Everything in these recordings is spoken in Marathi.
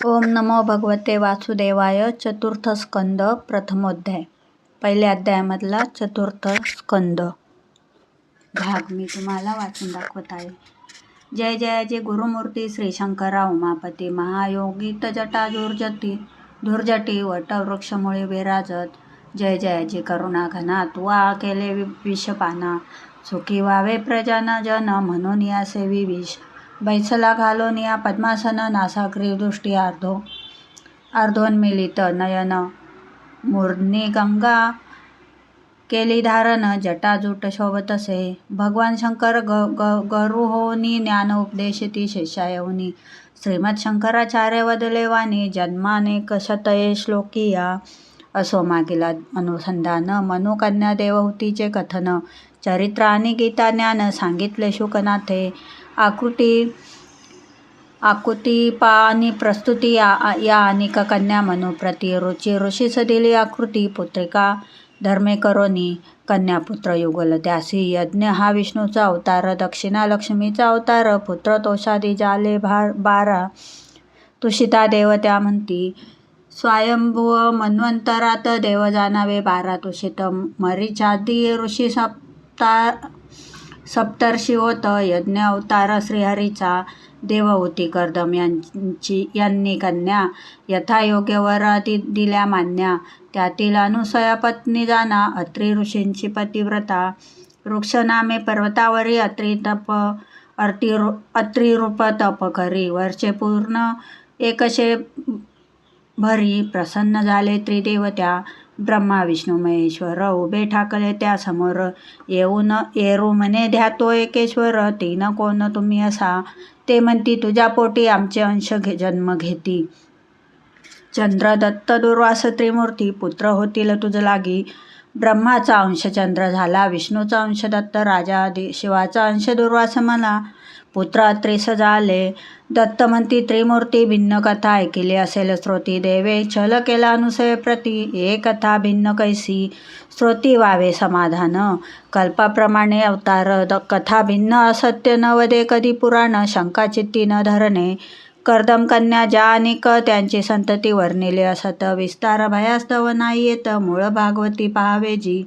ओम नमो भगवते वासुदेवाय. चतुर्थ स्कंद प्रथमोध्याय. पहिल्या अध्यायामधला चतुर्थ स्कंद भाग मी तुम्हाला वाचून दाखवत आहे. जय जयाचे गुरुमूर्ती श्री शंकरा उमापती महायोगित जटा धुर्जटी वटवृक्षमुळे विराजत. जय जयाची करुणा घना तू केले विषपाना. सुखी व्हावे प्रजान जन म्हणून या सेवी विष. बैसला घालून या पद्मासन नासाग्री दृष्टी अर्धोन्मिलित नयन मूर्ध्नी गंगा केली धारण जटाजूट शोभतसे. भगवान शंकर गरुहोनी ज्ञान उपदेशिती शिष्यायोनी. श्रीमद शंकराचार्य वदले वाणी जन्मानेक शतये श्लोकिया. असो मागील अनुसंधान मनोकन्या देवहूतीचे कथन. चरित्र आणि गीता ज्ञान सांगितले शुकनाथे. आकुती पानी प्रस्तुती या अनेक कन्या मनुप्रती. ऋषीस दिली आकृती पुत्रिका धर्मे करोनी. कन्यापुत्र युगल त्यासी. यज्ञ हा विष्णूचा अवतार दक्षिणा लक्ष्मीचा अवतार. पुत्र तोषादी जाले 12 तुषिता देव त्या म्हणती. स्वयंभुव मन्वंतरात देव जाणावे 12 तुषित. मरीचादी ऋषी सप्तर्षी होत. यज्ञ अवतार श्रीहरीचा. देवहूती कर्दम यांनी कन्या यथायोग्य वर दिल्या मान्या. त्यातील अनुसया पत्नी जाना अत्री ऋषींची पतिव्रता. वृक्ष नामे पर्वतावरी अत्रिरूप तप करी. वर्षे पूर्ण एकशे भरी. प्रसन्न झाले त्रिदेवत्या. ब्रह्मा विष्णू महेश्वर उभे ठाकले त्या समोर. येरू म्हणे ध्यातो एकेश्वर. तीन कोण तुम्ही असा. ते म्हणती तुझ्या पोटी आमचे अंश जन्म घेती. चंद्र दत्त दुर्वास त्रिमूर्ती पुत्र होतील तुझ लागी. ब्रह्माचा अंश चंद्र झाला. विष्णूचा अंश दत्त राजा. शिवाचा अंश दुर्वास मला. पुत्र अत्रीस झाले. दत्त म्हणती त्रिमूर्ती भिन्न कथा ऐकिली असेल श्रोती. देवे छल केला अनुसये प्रती. एक कथा भिन्न कैसी. श्रोती व्हावे समाधान. कल्पाप्रमाणे अवतार कथा भिन्न असत्य न वदे कधी पुराण. शंका चित्ती न धरणे. कर्दम कन्या ज्या अनेक त्यांची संतती वर्णिले असत. विस्तार भयास्तव नाही येत. मूळ भागवती पहावे जी.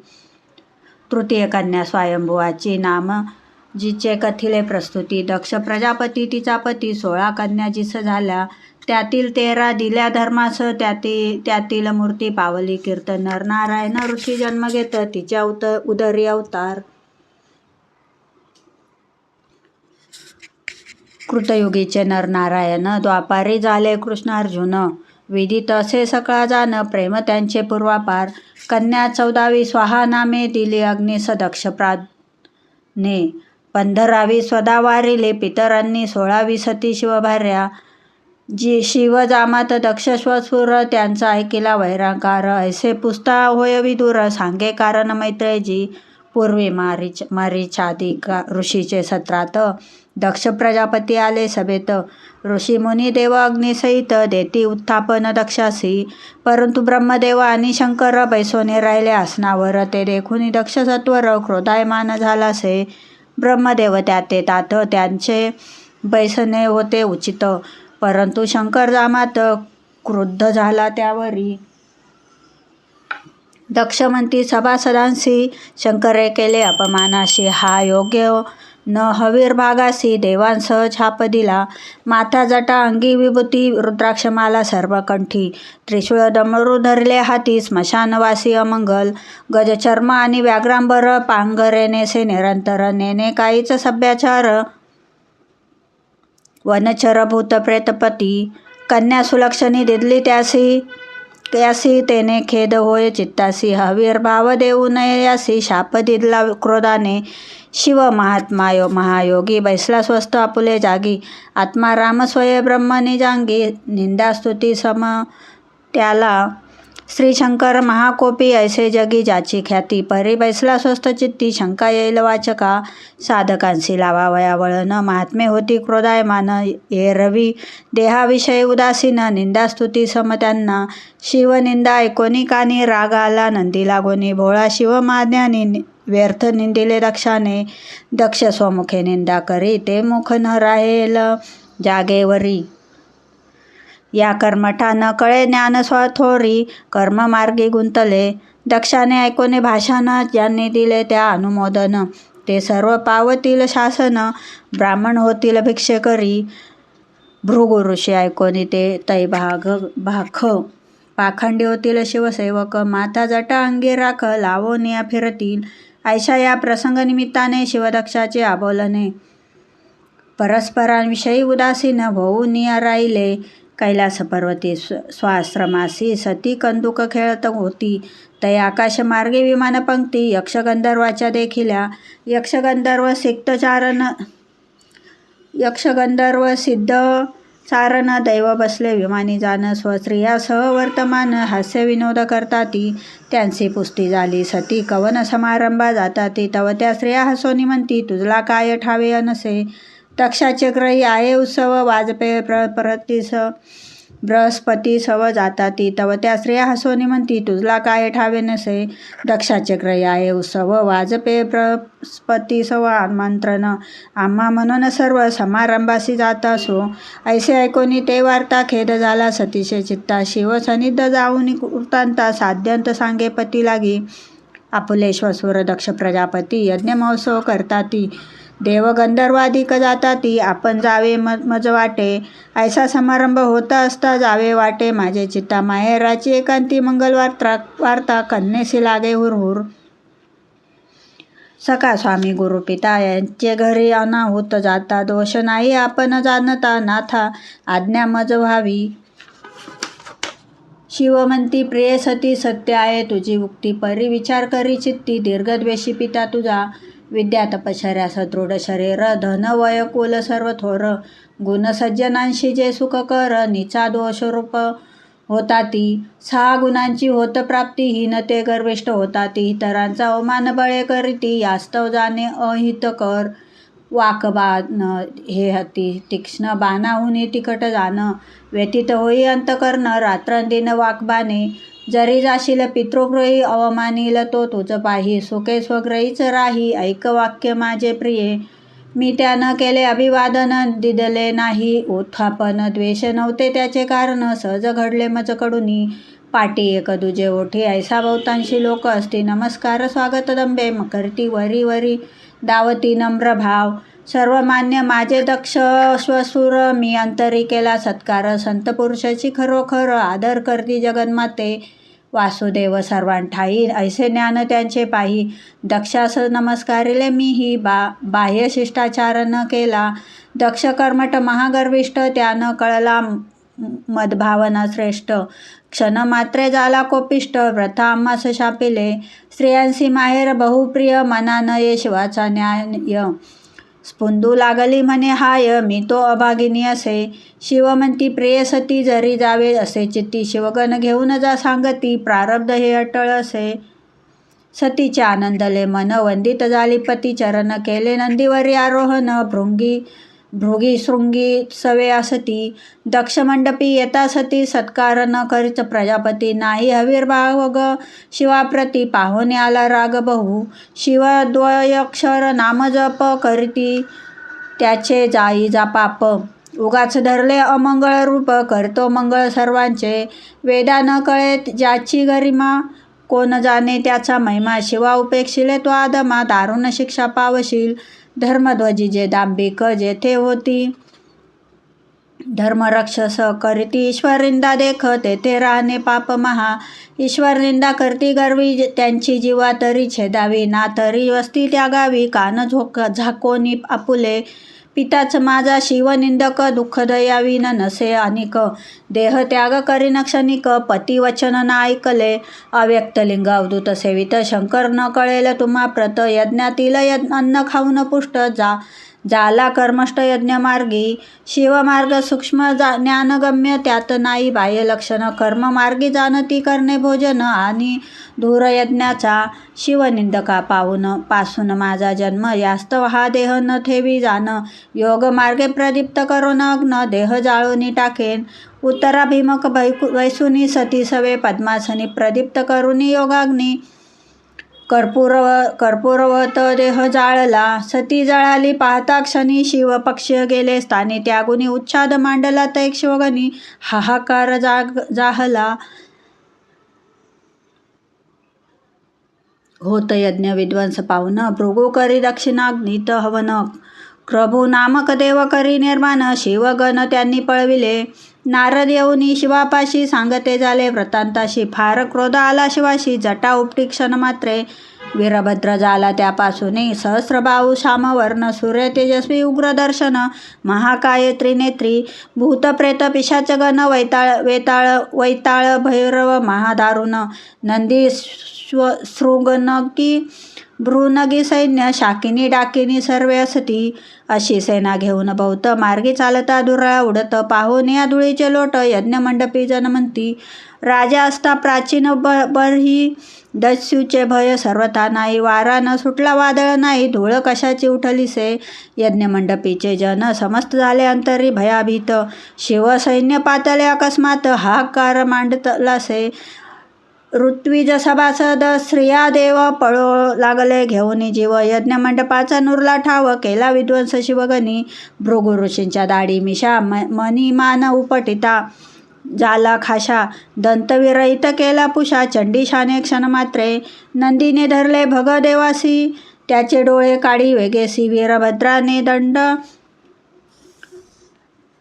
तृतीय कन्या स्वयंभुवाची नाम जिचे कथिले प्रस्तुती. दक्ष प्रजापती तिचा पती. 16 कन्या जिस झाल्या. त्यातील 13 दिल्या धर्मास. त्यातील मूर्ती पावली कीर्तन. नरनारायण ऋषी जन्म घेत तिच्या उदरी अवतार. कृतयुगीचे नरनारायण. द्वापारी झाले कृष्णार्जुन. विदित असे सकळा जाण. प्रेम त्यांचे पूर्वापार. कन्या 14वी स्वाहा नामे दिली अग्नीस दक्षप्राने. 15वी स्वदा वारिले पितरांनी. 16वी सती शिवभार्या. शिव जामात दक्ष श्वशुर. त्यांचा ऐकिला वैराकार. ऐसे पुसता होय विदुर. सांगे कारण मैत्रेयी. पूर्वी मारीचादी ऋषीचे सत्रात. दक्ष प्रजापती आले सभेत. ऋषी मुनी देव अग्निसहित देती उत्थापन दक्षासी. परंतु ब्रह्मदेव आणि शंकर बैसोने राहिले आसनावर. ते देखून दक्ष सत्वर क्रोधायमान झालासे. ब्रह्मदेव त्याते तात. त्यांचे बैसणे होते उचित. परंतु शंकर जामात क्रुद्ध झाला त्यावरी. दक्ष म्हणती सभासदांशी. शंकरे केले अपमानाशी. हा योग्य न हवीर भागासी. देवांसह छाप दिला. माथा जटा अंगी विभूती. रुद्राक्षमाला सर्व कंठी. त्रिशूळ डमरू धरले हाती. स्मशानवासी अमंगल. गजचर्म आणि व्याघ्रांबर. पांघरे नेसे निरंतर. नेने काहीच सभ्याचार. वनचर भूत प्रेतपती. कन्या सुलक्षणी दिदली त्यासी. तेने खेद होय चित्तासी. हवीर भाव देऊ नये यासी. शाप दिदला क्रोधाने. शिव महात्मा महायोगी. बैसला स्वस्थ आपुले जागी. आत्मा राम स्वय ब्रह्म निजांगी. निंदास्तुती सम त्याला. श्री शंकर महाकोपी ऐसे जगी ज्याची ख्याती. परी बैसला स्वस्थ चित्ती. शंका येईल वाचका. साधकांशी लावावया वळण. महात्मे होती क्रोधायमान. एरवी देहाविषयी उदासीन. निंदास्तुती सम त्यांना. शिवनिंदा ऐकोनी कानी. राग आला नंदी लागोनी. भोळा शिव महाज्ञानी. व्यर्थ निंदिले दक्षाने. दक्ष स्वमुखे निंदा करी. ते मुख न राहेल जागेवरी. या कर्मठा न कळे ज्ञान स्वथोरी कर्ममार्गी गुंतले. दक्षाने ऐकोने भाषण ज्यांनी दिले त्या अनुमोदन. ते सर्व पावतील शासन ब्राह्मण होतील भिक्षेकरी. भृगु ऋषी ऐकोनी ते तै भाख पाखंडी होतील शिवसेवक. माता जटा अंगी राख लावोनिया फिरतील. ऐशा या प्रसंगनिमित्ताने शिवदक्षाचे आबोलने. परस्परांविषयी उदासीन होऊन राहिले. कैलास पर्वती स्वाश्रमासी सती कंदुक खेळत होती. तै आकाश मार्गे विमान पंक्ती यक्षगंधर्वाच्या देखिल्या. यक्षगंधर्व सिद्ध चारण दैव बसले विमानी जाण. स्वस्त्रिया सह वर्तमान हास्य विनोद करताती. त्यांची पुष्टी झाली सती कवन समारंभा जाताती. तव त्या स्त्रिया हसोनी म्हणती तुझला काय ठावे अनसे. दक्षाचे ग्रही आहे उत्सव वाजपेय बृहस्पती सव जाताती. तव त्या स्त्रिया हसोनी म्हणती तुझला काय ठावे नसे. दक्षाचे ग्रही आहे उत्सव वाजपेय बृहस्पती सव आमंत्रण. आम्हा म्हणून सर्व समारंभासी जात असो. ऐसे ऐकोनी ते वार्ता खेद झाला सतीशे चित्ता. शिव सनिध जाऊन वृत्तांता साध्यंत सांगे पती लागी. आपुले श्वशुर दक्ष प्रजापती यज्ञ महोत्सव करताती. देव गंधर्वाधिक जाताती. आपण जावे मज वाटे. ऐसा समारंभ होता असता जावे वाटे माझे चित्ता. माहेराची एकांती मंगल वार्ता कन्येसी लागे हुरहुर. सखा स्वामी गुरु पिता यांचे घरी अनाहूत जाता. दोष नाही आपण जाणता नाथा आज्ञा मज व्हावी. शिव म्हणती प्रिय सती सत्य आहे तुझी उक्ती. परी विचार करी चित्ती दीर्घद्वेषी पिता तुझा. विद्या तपश्चर्या सदृढ शरीर धन वय कुल सर्व थोर. गुण सज्जनांशी जे सुख कर निचा दोष रूप होताती. 6 गुणांची होत प्राप्ती हीनते गर्विष्ठ होताती. इतरांचा अवमान बळे करीती यास्तव जाणे अहित कर. वाकबाण हे हती तीक्ष्ण बाणाहुनी तिखट जाण. व्यतीत होई अंतकर्ण रात्रंदिन वाकबाणे. जरी जाशील पितृग्रही अवमानील तो तुझ पाही. सुखे स्वग्रहीच राही ऐक वाक्य माझे प्रिये. मी त्यानं केले अभिवादन दिदले नाही उत्थापन. द्वेष नव्हते त्याचे कारण सहज घडले मजकडूनी. पाटी एक दुजे ओठी ऐसा बहुतांशी लोक असती. नमस्कार स्वागत दंबे करती वरी वरी दावती नम्र भाव. सर्वमान्य माझे दक्ष श्वशुर मी अंतरी केला सत्कार. संत पुरुषाची खरोखर आदर करती जगन्माते. वासुदेव सर्वांठाई ऐसे ज्ञान त्यांचे पाही. दक्षास नमस्कारिले मीही बाह्य शिष्टाचार न केला. दक्ष कर्मठ महागर्विष्ठ त्यानं कळला मदभावना श्रेष्ठ. क्षण मात्रे झाला कोपिष्ट व्रता आम्हास शापिले. स्त्रियांसी माहेर बहुप्रिय मना नये शिवाचा न्याय. स्फुंदू लागली म्हणे हाय मी तो अभागिनी असे. शिव म्हणती प्रिय सती जरी जावे असे चित्ती. शिवगण घेऊन जा सांगती प्रारब्ध हे अटळ असे. सतीचे आनंदले मन वंदित झाली पती चरण. केले नंदीवरी आरोहण भृगी शृंगी सवे असती. दक्ष मंडपी येता सती सत्कार न करीत प्रजापती. नाही हविर्भाव ग शिवाप्रती पाहुणे आला राग बहु. शिव द्वयक्षर नाम जप करीती त्याचे जाई जा पाप. उगाच धरले अमंगळ रूप करतो मंगळ सर्वांचे. वेदा न कळे ज्याची गरिमा कोण जाणे त्याचा महिमा. शिवा उपेक्षिले तो आदमा दारुण शिक्षा पावशील. धर्मध्वजी जे दांभिक जेथे होती धर्मरक्षस करीती ईश्वर निंदा देख तेथे राहणे पाप महा. ईश्वर निंदा करती गर्वी त्यांची जीवा तरी छेदावी. ना तरी वस्ती त्यागावी कान झाकोनी आपुले. पिताच माझा शिवनिंदक दुःखद याविन नसे अनिक. देह त्याग करीन क्षणिक पती वचन न ऐकले. अव्यक्त लिंग अवधूत सेवित शंकर न कळेल तुम्हा प्रत. यज्ञातील अन्न खाऊन पुष्ट जाला कर्मष्ट यज्ञ मार्गी. शिवमार्ग सूक्ष्म ज्ञानगम्य त्यात नाही बाह्य लक्षण. कर्म मार्गी जाणती करणे भोजन आणि धूर यज्ञाचा. शिवनिंदका पासून माझा जन्म यास्तव हा देह न ठेवी जाण. योग मार्गे प्रदीप्त करून अग्न देह जाळूनी टाकेन. उत्तराभिमुख वैसुनी सती सवे पद्मासनी प्रदीप्त करुनी योगाग्नी. कर्पूरवत देह जाळला, सती जळाली पाहता क्षणी, शिव पक्ष गेले स्थानी, त्यागुनी उच्छाद मांडला तैक शिवगणी, हाहाकार जाहला. होत यज्ञ विध्वंस पावन, भृगु करी दक्षिणाग्नीत हवन, प्रभू नामक देव करी निर्माण, शिवगण त्यांनी पळविले. नारद येऊनी शिवापाशी, सांगते झाले वृत्तांताशी, फार क्रोध आला शिवाशी, जटा उपटी क्षण मात्रे, वीरभद्र झाला त्यापासून, सहस्रबाहू श्यामवर्ण, सूर्य तेजस्वी उग्र दर्शन, महाकाय त्रिनेत्री, भूत प्रेत पिशाच गण, वैताळ भैरव महादारुण, नंदी शृंगनकी भ्रूनगी सैन्य, शाकिनी डाकिनी सर्वे असती, अशी सेना घेऊन बहुत मार्गी चालता, दुर्रा उडत पाहून या धुळीचे लोट, यज्ञमंडपी जन म्हणती, राजा असता प्राचीन बरही, दस्यूचे भय सर्वथा नाही, वारा न सुटला वादळ नाही, धूळ कशाची उठलीसे, यज्ञमंडपीचे जन समस्त झाले अंतरी भयाभीत, शिवसैन्य पातळे अकस्मात, हाहाकार मांडलासे, ऋत्विज सभासद स्त्रिया देव पळो लागले घेऊन जीव, यज्ञमंडपाचा नुरला ठाव, केला विध्वंस शिवगणी, भृगु ऋषींच्या दाढी मिशा, मणिमान उपटिता जाला खाशा, दंतविरहित केला पुषा, चंडीशाने क्षणमात्रे, नंदीने धरले भगदेवासी, त्याचे डोळे काढी वेगेसी, वीरभद्राने दंड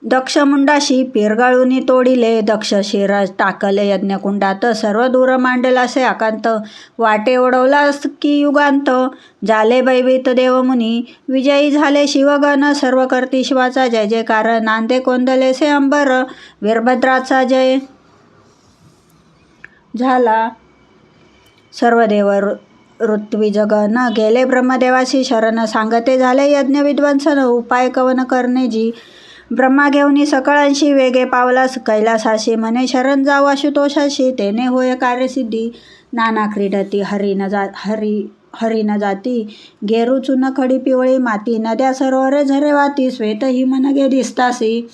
दक्ष मुंडाशी पिरगाळूनी तोडिले, दक्ष शिर टाकले यज्ञकुंडात, सर्व दूर मांडलासे आकांत, वाटे ओढवला की युगांत, झाले भयभीत देवमुनी, विजयी झाले शिवगण, सर्व करती शिवाचा जय जयकार, नांदे कोंदलेसे अंबर, वीरभद्राचा जय झाला. सर्व देव ऋत्विजगण गेले ब्रह्मदेवाशी शरण, सांगते झाले यज्ञ विध्वंसन, उपाय कवन करणे जी, ब्रह्मा घेऊनी सकळांशी, वेगे पावला कैलासाशी, म्हणे शरण जाऊ आशुतोषाशी, तेने होय कार्यसिद्धी, नाना क्रीडती हरी न जाती, गेरू चून खडी पिवळी माती, नद्या सरोवरे झरे वाती, श्वेत ही मनगे दिसतासी,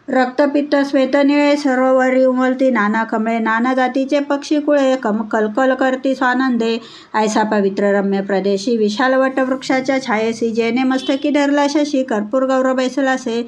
रक्तपित्त श्वेत निळे सरोवरी उमलती, नाना कमळे नाना जातीचे पक्षी कुळे, कलकल करती स्वानंदे, ऐसा पवित्र रम्य प्रदेशी, विशाल वटवृक्षाच्या छायेसी, जेने मस्तकी धरला शशी, कर्पूर गौर बैसलासे,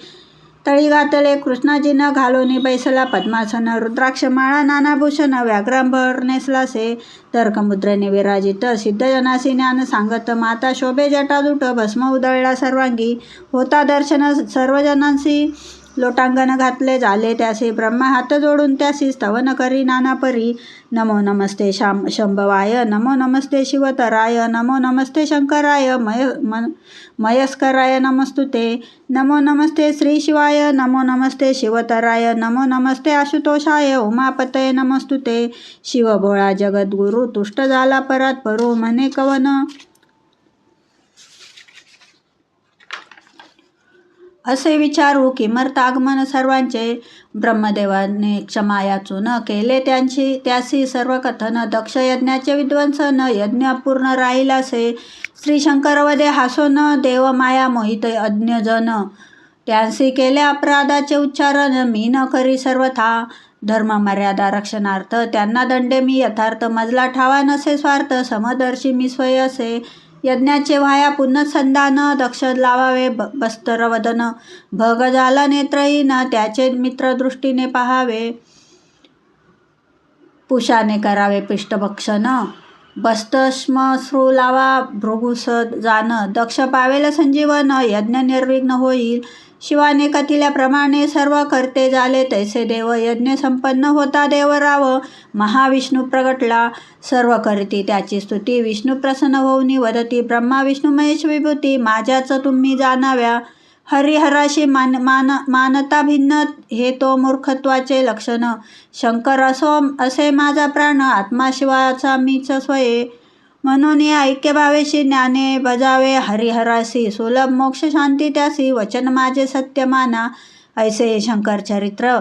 तळी घातले कृष्णाजीनं घालोनी बैसला पद्मासन, रुद्राक्ष माळा नानाभूषण, व्याघ्रांबर नेसलासे, तर्कमुद्रेने विराजित, सिद्धजनासी ज्ञान सांगत, माता शोभे जटाजूट, भस्म उधळला सर्वांगी, होता दर्शन सर्वजनांसी, लोटांगण घातले झाले त्यासी, ब्रह्मा हात जोडून त्यासी, स्तवन करी नाना परी, नमो नमस्ते शंभवाय, नमो नमस्ते शिवतराय, नमो नमस्ते शंकराय, मयस्कराय नमस्तुते, नमो नमस्ते श्री शिवाय, नमो नमस्ते शिवतराय, नमो नमस्ते आशुतोषाय, उमापतये नमस्तुते, शिव भोळा जगद्गुरु, तुष्ट झाला परात परू, म्हणे कवन असे विचारू, किमर्थ आगमन सर्वांचे, ब्रह्मदेवाने क्षमा याचून, केले त्यासी सर्व कथन, दक्ष यज्ञाचे विध्वंसन, यज्ञ अपूर्ण राहिलासे, श्री शंकरवदे हासोन, देव माया मोहित अज्ञजन, त्यांसी केले अपराधाचे उच्चारण, मी न करी सर्वथा, धर्म मर्यादा रक्षणार्थ, त्यांना दंडे मी यथार्थ, मजला ठावा नसे स्वार्थ, समदर्शी मी स्वय असे, यज्ञाचे व्हाया पुनଃसंधान, दक्ष लावावे बस्तर वदन, भग झाला नेत्रहीन, त्याचे मित्र दृष्टीने पहावे, पुषाने करावे पिष्टभक्षण, बस्तश्मश्रू लावा भृगुस जान, दक्ष पावेल संजीवन, यज्ञ निर्विघ्न होईल, शिवाने कथिल्याप्रमाणे सर्व करते झाले तैसे देव, यज्ञ संपन्न होता देवराव, महाविष्णू प्रगटला, सर्व करती त्याची स्तुती, विष्णू प्रसन्न होऊनी वदती, ब्रह्मा विष्णू महेश विभूती, माझ्याच तुम्ही जाणाव्या, हरिहराशी मानता भिन्न, हे तो मूर्खत्वाचे लक्षण, शंकर असे माझा प्राण, आत्मा शिवाचा मीच स्वये, म्हणून या ऐक्यभावेशी ज्ञाने बजावे हरिहरासी, सुलभ मोक्ष शांती त्यासी, वचन माझे सत्य माना, ऐसे शंकर चरित्र,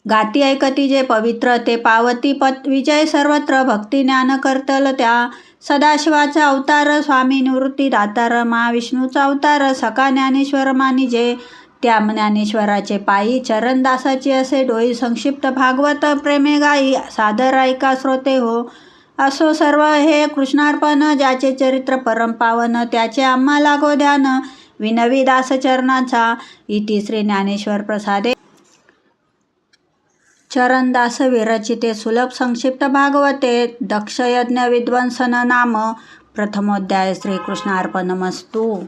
गाती ऐकती जे पवित्र, ते पावती विजय सर्वत्र, भक्ती ज्ञान करतल त्या, सदाशिवाचा अवतार, स्वामी निवृत्ती दातार, महाविष्णूचा अवतार, सखा ज्ञानेश्वर मानिजे, त्या ज्ञानेश्वराचे पायी, चरणदासाची असे डोई, संक्षिप्त भागवत प्रेमे गाई, सादर ऐका श्रोते हो, असो सर्व हे कृष्णार्पण, ज्याचे चरित्र परम पावन, त्याचे आम्हा लागो ध्यान, विनवी दास चरणाचा. इति श्री ज्ञानेश्वर प्रसादे चरणदास विरचिते सुलभ संक्षिप्त भागवते दक्षयज्ञ विध्वंसन नाम प्रथमोध्याय. श्रीकृष्णार्पणमस्तु.